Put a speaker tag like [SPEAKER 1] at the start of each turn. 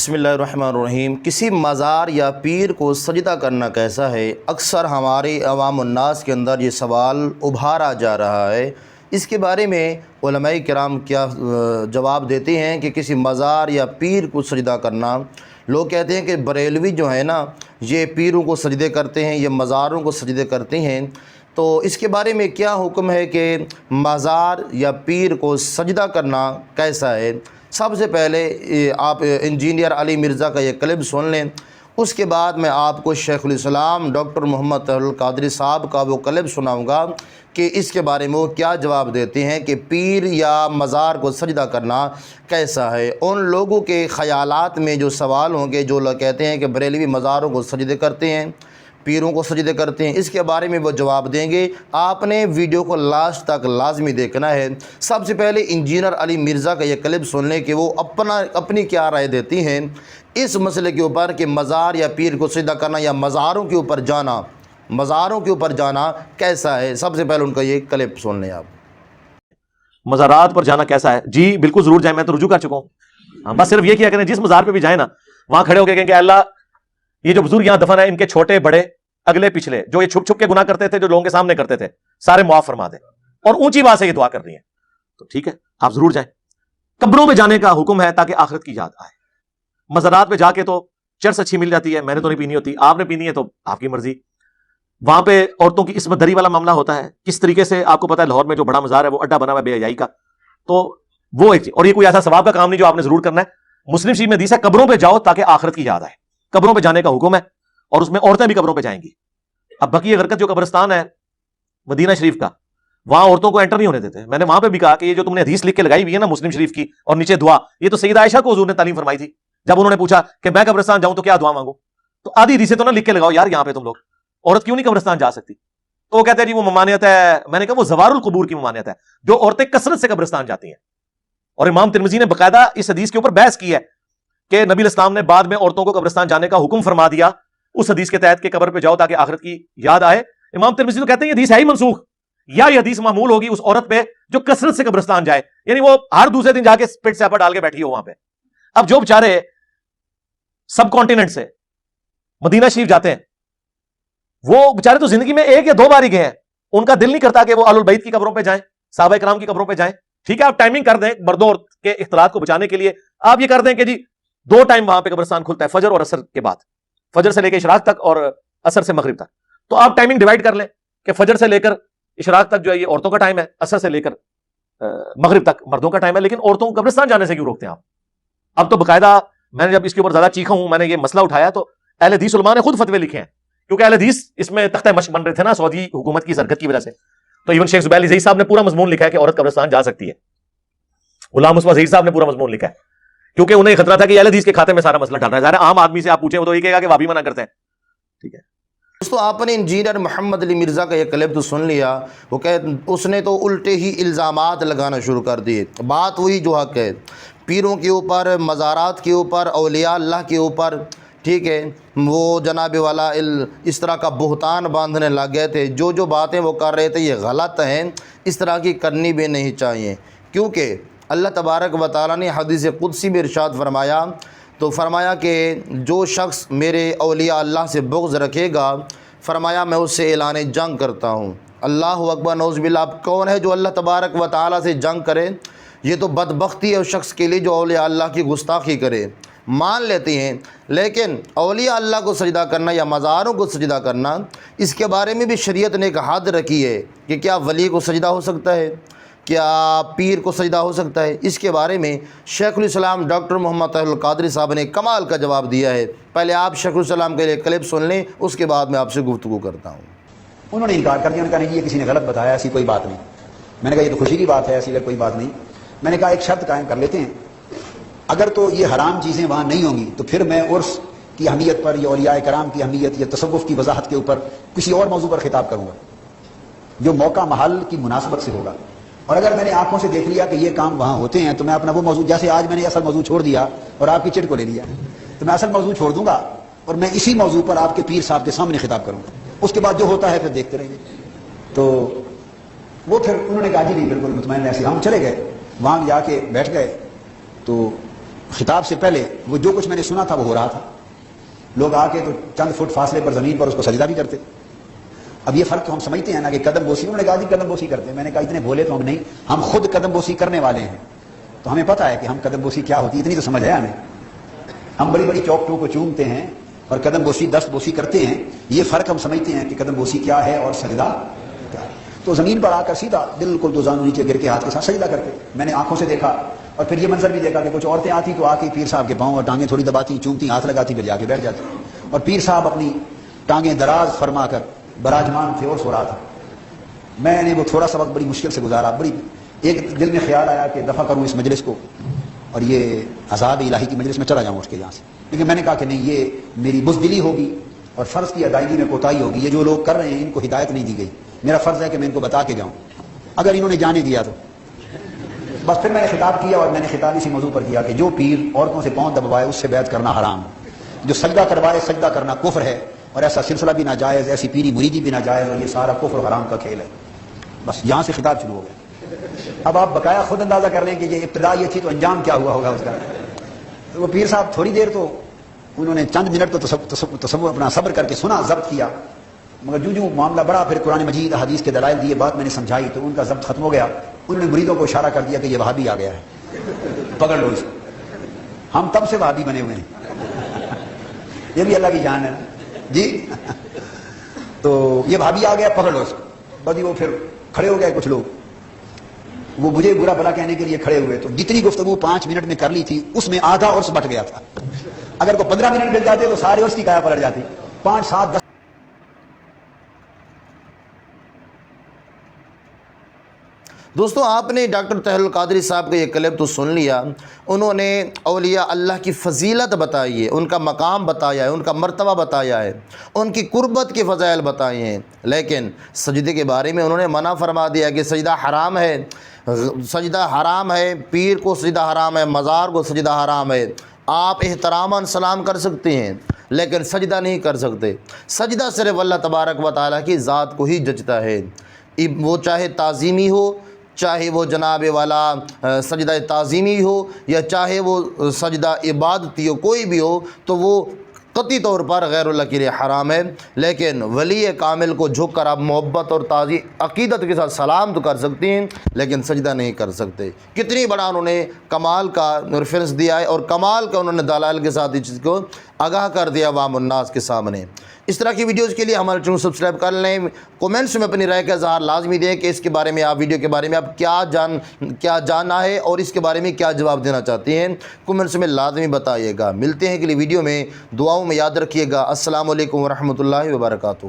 [SPEAKER 1] बिस्मिल्लाहिर्रहमानिर्रहीम। किसी मज़ार या पीर को सजदा करना कैसा है? अक्सर हमारे अवाम उन्नास के अंदर ये सवाल उभारा जा रहा है। इसके बारे में उलमाए किराम क्या जवाब देते हैं कि किसी मज़ार या पीर को सजदा करना। लोग कहते हैं कि बरेलवी जो है ना, ये पीरों को सजदे करते हैं, ये मज़ारों को सजदे करते हैं। तो इसके बारे में क्या हुक्म है कि मज़ार या पीर को सजदा करना कैसा है? सबसे पहले आप इंजीनियर अली मिर्ज़ा का ये क्लिप सुन लें, उसके बाद मैं आपको शेखुल इस्लाम डॉक्टर मोहम्मद तौहीद कादरी साहब का वो क्लिप सुनाऊंगा कि इसके बारे में वो क्या जवाब देते हैं कि पीर या मज़ार को सजदा करना कैसा है। उन लोगों के ख़यालात में जो सवाल होंगे, जो लोग कहते हैं कि बरेलवी मज़ारों को सजदे करते हैं, पीरों को सजदे करते हैं, इसके बारे में वो जवाब देंगे। आपने वीडियो को लास्ट तक लाजमी देखना है। सबसे पहले इंजीनियर अली मिर्ज़ा का ये क्लिप सुन लें कि वो अपनी क्या राय देती हैं इस मसले के ऊपर कि मज़ार या पीर को सजदा करना या मज़ारों के ऊपर जाना कैसा है। सबसे पहले उनका ये क्लिप सुन लें आप।
[SPEAKER 2] मज़ारात पर जाना कैसा है? जी बिल्कुल जरूर जाए, मैं तो रुजू कर चुका हूँ। बस सिर्फ ये किया करें, जिस मज़ार पे भी जाए ना, वहां खड़े होकर कहेंगे अल्लाह, ये जो बुजुर्ग यहां दफन है, इनके छोटे बड़े अगले पिछले जो ये छुप छुप के गुनाह करते थे, जो लोगों के सामने करते थे, सारे मुआफ फरमा दे। और ऊंची बात से ये दुआ कर रही है, तो ठीक है, आप जरूर जाएं। कब्रों में जाने का हुक्म है ताकि आखिरत की याद आए। मज़ारात पे जाके तो चर्च अच्छी मिल जाती है, मैंने तो नहीं पीनी होती, आपने पीनी है तो आपकी मर्जी। वहां पे औरतों की इसमत दरी वाला मामला होता है। किस तरीके से आपको पता है, लाहौर में जो बड़ा मज़ार है वो अड्डा बना हुआ है बेहयाई का, तो वो एक चीज। और ये कोई ऐसा सवाब का काम नहीं जो आपने जरूर करना है। मुस्लिम शरीफ में हदीस है, कब्रों पे जाओ ताकि आखिरत की याद आए। कब्रों पे जाने का हुक्म है, और उसमें औरतें भी कब्रों पे जाएंगी। अब बकी गरकत जो कब्रिस्तान है मदीना शरीफ का, वहां औरतों को एंटर नहीं होने देते। मैंने वहां पे भी कहा कि ये जो तुमने हदीस लिख के लगाई हुई है ना मुस्लिम शरीफ की, और नीचे दुआ, ये तो सैयदा आयशा को हुजूर ने तालीम फरमाई थी। जब उन्होंने पूछा कि मैं कब्रिस्तान जाऊं तो क्या दुआ मांगू, तो आधी हदीसें तो ना लिख के लगाओ यार, यहां पे तुम लोग, औरत क्यों नहीं कब्रिस्तान जा सकती? तो वो कहते हैं जी वो ममानियत है। मैंने कहा वो ज़वारुल कुबूर की ममानियत है, जो औरतें कसरत से कब्रिस्तान जाती हैं। और इमाम तिरमिज़ी ने बाकायदा इस हदीस के ऊपर बहस की है कि नबी इस्लाम ने बाद में औरतों को कब्रिस्तान जाने का हुक्म फरमा दिया उस हदीस के तहत कि कब्र पे जाओ ताकि आखिरत की याद आए। इमाम तिरमिज़ी तो कहते हैं ये हदीस है ही मनसूख, या ये हदीस मामूल होगी उस औरत पे जो कसरत से कब्रिस्तान जाए, यानी वो हर दूसरे दिन जाके पेट स्यापा डाल के बैठी हो वहां पे। अब जो बेचारे सब कॉन्टिनेंट से मदीना शरीफ जाते हैं, वो बेचारे तो जिंदगी में एक या दो बार ही गए हैं, उनका दिल नहीं करता कि वो अहलुल बैत की कब्रों पे जाएं, सहाबा इकराम की कब्रों पे जाएं। ठीक है, आप टाइमिंग कर दें मर्दों औरत के इख्तिलात को बचाने के लिए, आप ये कर दें कि जी 2 टाइम वहां पे कब्रिस्तान खुलता है, फजर और असर के बाद, फजर से लेकर इशराक तक और असर से मगरिब तक। तो आप टाइमिंग डिवाइड कर लें कि फजर से लेकर इशराक तक जो है ये औरतों का टाइम है, असर से लेकर मगरिब तक मर्दों का टाइम है। लेकिन औरतों को कब्रिस्तान जाने से क्यों रोकते हैं आप? अब तो बाकायदा मैंने जब इसके ऊपर ज्यादा चीखा हूं, मैंने ये मसला उठाया, तो अहले हदीस उलमा ने खुद फतवे लिखे हैं, क्योंकि अहले हदीस इसमें तख्ते मश्क बन रहे थे ना सऊदी हुकूमत की हरकत की वजह से। तो इवन शेख जुबैर ज़ही साहब ने पूरा मजमून लिखा है कि औरत कब्रिस्तान जा सकती है। गुलाम मुस्तफा ज़ही साहब ने पूरा मजमून लिखा है, क्योंकि उन्हें खतरा था कि अहले हदीस के खाते में सारा मसला डाल रहा है। आम आदमी से आप पूछे वो तो ये कहेगा कि वाबी मना करते हैं। ठीक है
[SPEAKER 1] दोस्तों, आपने इंजीनियर मोहम्मद अली मिर्ज़ा का ये क्लिप तो सुन लिया। उसने तो उल्टे ही इल्ज़ामात लगाना शुरू कर दिए। बात वही जो हक है, पीरों के ऊपर, मज़ारात के ऊपर, औलिया अल्लाह के ऊपर। ठीक है, वो जनाब वाला इस तरह का बुहतान बांधने लग गए थे। जो जो बातें वो कर रहे थे ये गलत हैं, इस तरह की करनी भी नहीं चाहिए। क्योंकि अल्लाह तबारक व तआला ने हदीस कुदसी में इरशाद फरमाया, तो फरमाया कि जो शख्स मेरे औलिया अल्लाह से बुग़्ज़ रखेगा, फरमाया मैं उससे ऐलान जंग करता हूँ। अल्लाह अकबर, नौज़ बिल्लाह। अब कौन है जो अल्लाह तबारक व तआला से जंग करे? ये तो बदबख्ती है उस शख्स के लिए जो औलिया अल्लाह की गुस्ताखी करे। मान लेते हैं, लेकिन औलिया अल्लाह को सजदा करना या मज़ारों को सजदा करना, इसके बारे में भी शरीयत ने एक हद रखी है कि क्या वली को सजदा हो सकता है, क्या पीर को सजदा हो सकता है। इसके बारे में शेखुल इस्लाम डॉक्टर मोहम्मद तौहीद कादरी साहब ने कमाल का जवाब दिया है। पहले आप शेखुल इस्लाम के लिए क्लिप सुन लें, उसके बाद मैं आपसे गुफ्तगू करता हूँ।
[SPEAKER 3] उन्होंने इनकार कर दिया, उन्होंने कहा नहीं ये किसी ने गलत बताया, ऐसी कोई बात नहीं। मैंने कहा ये तो खुशी की बात है, ऐसी कोई बात नहीं। मैंने कहा एक शर्त कायम कर लेते हैं, अगर तो ये हराम चीज़ें वहाँ नहीं होंगी तो फिर मैं उर्स की अहमियत पर या औलिया कराम की अहमियत या तसव्वुफ की वजाहत के ऊपर किसी और मौजू पर खिताब करूँगा जो मौका महल की मुनासबत से होगा। और अगर मैंने आंखों से देख लिया कि ये काम वहाँ होते हैं तो मैं अपना वो मौजू, जैसे आज मैंने असल मौजू छोड़ दिया और आपकी चिट को ले लिया, तो मैं असल मौजू छोड़ दूंगा और मैं इसी मौजू पर आपके पीर साहब के सामने खिताब करूँगा। उसके बाद जो होता है फिर देखते रहेंगे। तो वो फिर उन्होंने कहा जी नहीं बिल्कुल मुतमईन ऐसे। हम चले गए, वहाँ जाके बैठ गए, तो خطاب سے پہلے وہ جو کچھ میں نے سنا تھا وہ ہو رہا تھا. لوگ آ کے تو چند فٹ فاصلے پر زمین پر اس کو سجدہ بھی کرتے. اب یہ فرق تو ہم سمجھتے ہیں نا کہ قدم بوسی, انہوں نے کہا جی قدم بوسی کرتے ہیں. میں نے کہا اتنے بھولے تو ہم نہیں, ہم خود قدم بوسی کرنے والے ہیں, تو ہمیں پتہ ہے کہ ہم قدم بوسی کیا ہوتی ہے, اتنی تو سمجھ ہے ہمیں. ہم بڑی بڑی چوکٹوں کو چومتے ہیں اور قدم بوسی دست بوسی کرتے ہیں. یہ فرق ہم سمجھتے ہیں کہ قدم بوسی کیا ہے اور سجدہ کیا ہے. تو زمین پر آ کر سیدھا بالکل دو زانو نیچے گر کے ہاتھ کے ساتھ سجدہ کرتے. میں نے آنکھوں سے دیکھا اور پھر یہ منظر بھی دیکھا کہ کچھ عورتیں آتی تو آ کے پیر صاحب کے پاؤں اور ٹانگیں تھوڑی دباتی, چومتی, ہاتھ لگاتی, پھر جا کے بیٹھ جاتی. اور پیر صاحب اپنی ٹانگیں دراز فرما کر براجمان تھے اور سو رہا تھا. میں نے وہ تھوڑا سا وقت بڑی مشکل سے گزارا. بڑی ایک دل میں خیال آیا کہ دفع کروں اس مجلس کو اور یہ عذاب الہی کی مجلس میں چلا جاؤں اٹھ کے یہاں سے. لیکن میں نے کہا کہ نہیں, یہ میری بزدلی ہوگی اور فرض کی ادائیگی میں کوتاہی ہوگی. یہ جو لوگ کر رہے ہیں ان کو ہدایت نہیں دی گئی, میرا فرض ہے کہ میں ان کو بتا کے جاؤں. اگر انہوں نے جانے دیا تو بس. پھر میں نے خطاب کیا اور میں نے خطاب اسی موضوع پر کیا کہ جو پیر عورتوں سے پاؤں دبوائے اس سے بیعت کرنا حرام ہے, جو سجدہ کروائے سجدہ کرنا کفر ہے, اور ایسا سلسلہ بھی ناجائز, ایسی پیری مریدی بھی ناجائز, اور یہ سارا کفر و حرام کا کھیل ہے. بس یہاں سے خطاب شروع ہو گیا. اب آپ بقایا خود اندازہ کر لیں کہ یہ ابتدا یہ تھی تو انجام کیا ہوا ہوگا اس کا. تو وہ پیر صاحب تھوڑی دیر تو انہوں نے چند منٹ تو اپنا صبر کر کے سنا, ضبط کیا, مگر جو معاملہ بڑا پھر قرآن مجید حدیث کے دلائل دیے, بات میں نے سمجھائی تو ان کا ضبط ختم ہو گیا. انہوں نے مریدوں کو اشارہ کر دیا کہ یہ وہابی آ گیا ہے, پکڑ لو اس کو. ہم تب سے وہابی بنے ہوئے ہیں, یہ بھی اللہ کی جان ہے جی. تو یہ وہابی آ گیا, پکڑ لو اس کو. بدی وہ پھر کھڑے ہو گئے کچھ لوگ, وہ مجھے برا بھلا کہنے کے لیے کھڑے ہوئے. تو جتنی گفتگو 5 منٹ میں کر لی تھی اس میں آدھا اور بٹ گیا تھا. اگر کو 15 منٹ مل جاتے تو سارے اس کی کایا پلٹ جاتی. 5 7 10.
[SPEAKER 1] دوستوں, آپ نے ڈاکٹر طاہر القادری صاحب کا یہ کلپ تو سن لیا. انہوں نے اولیاء اللہ کی فضیلت بتائی ہے, ان کا مقام بتایا ہے, ان کا مرتبہ بتایا ہے, ان کی قربت کے فضائل بتائے ہیں. لیکن سجدے کے بارے میں انہوں نے منع فرما دیا کہ سجدہ حرام ہے, سجدہ حرام ہے, پیر کو سجدہ حرام ہے, مزار کو سجدہ حرام ہے. آپ احتراماً سلام کر سکتے ہیں لیکن سجدہ نہیں کر سکتے. سجدہ صرف اللہ تبارک و تعالیٰ کی ذات کو ہی جچتا ہے, وہ چاہے تعظیمی ہو, چاہے وہ جناب والا سجدہ تعظیمی ہو یا چاہے وہ سجدہ عبادتی ہو, کوئی بھی ہو تو وہ قطعی طور پر غیر اللہ کے لیے حرام ہے. لیکن ولی کامل کو جھک کر آپ محبت اور تعظیم عقیدت کے ساتھ سلام تو کر سکتے ہیں لیکن سجدہ نہیں کر سکتے. کتنی بڑا انہوں نے کمال کا ریفرنس دیا ہے اور کمال کا انہوں نے دلائل کے ساتھ اس چیز کو آگاہ کر دیا عوام الناس کے سامنے. اس طرح کی ویڈیوز کے لیے ہمارے چینل سبسکرائب کر لیں. کومنٹس میں اپنی رائے کا اظہار لازمی دیں کہ اس کے بارے میں, آپ ویڈیو کے بارے میں آپ کیا جاننا ہے اور اس کے بارے میں کیا جواب دینا چاہتے ہیں, کومنٹس میں لازمی بتائیے گا. ملتے ہیں اگلی ویڈیو میں, دعاؤں میں یاد رکھیے گا. السلام علیکم ورحمۃ اللہ وبرکاتہ.